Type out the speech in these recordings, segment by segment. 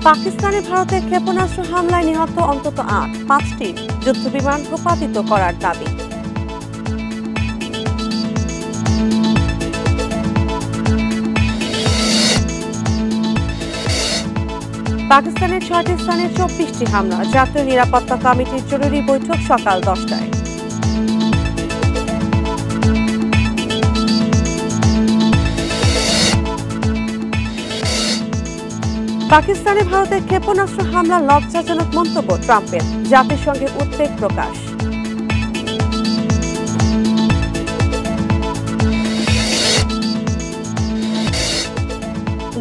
পাকিস্তানে ভারতের ক্ষেপণাস্ত্র হামলায় নিহত অন্তত 5টি যুদ্ধবিমান ভূপাতিত করার দাবি। পাকিস্তানের 6টি স্থানে 24টি হামলা, জাতীয় নিরাপত্তা কমিটির জরুরি বৈঠক সকাল 10টায়। পাকিস্তানে ভারতের ক্ষেপণাস্ত্র হামলা লজ্জাজনক মন্তব্য ট্রাম্পের, জাতিসংঘে উদ্বেগ প্রকাশ।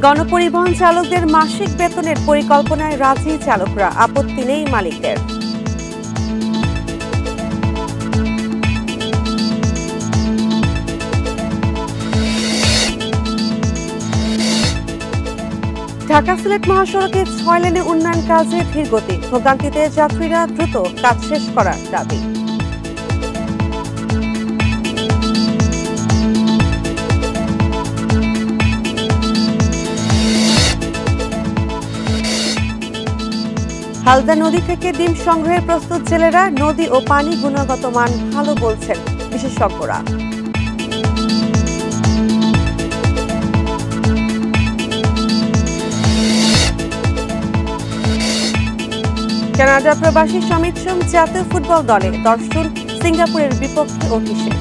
গণপরিবহন চালকদের মাসিক বেতনের পরিকল্পনায় রাজি চালকরা, আপত্তি নেই মালিকদের। ঢাকা সিলেট মহাসড়কে 6 লেনে উন্নয়ন কাজে ধীরগতি, ভোগান্তিতে যাত্রীরা, দ্রুত কাজ শেষ করার দাবি। হালদা নদী থেকে ডিম সংগ্রহে প্রস্তুত জেলেরা, নদী ও পানি গুণগত মান ভালো বলছেন বিশেষজ্ঞরা। কানাডা প্রবাসী সমিত সোম জাতীয় ফুটবল দলে দর্শন, সিঙ্গাপুরের বিপক্ষে অভিষেক।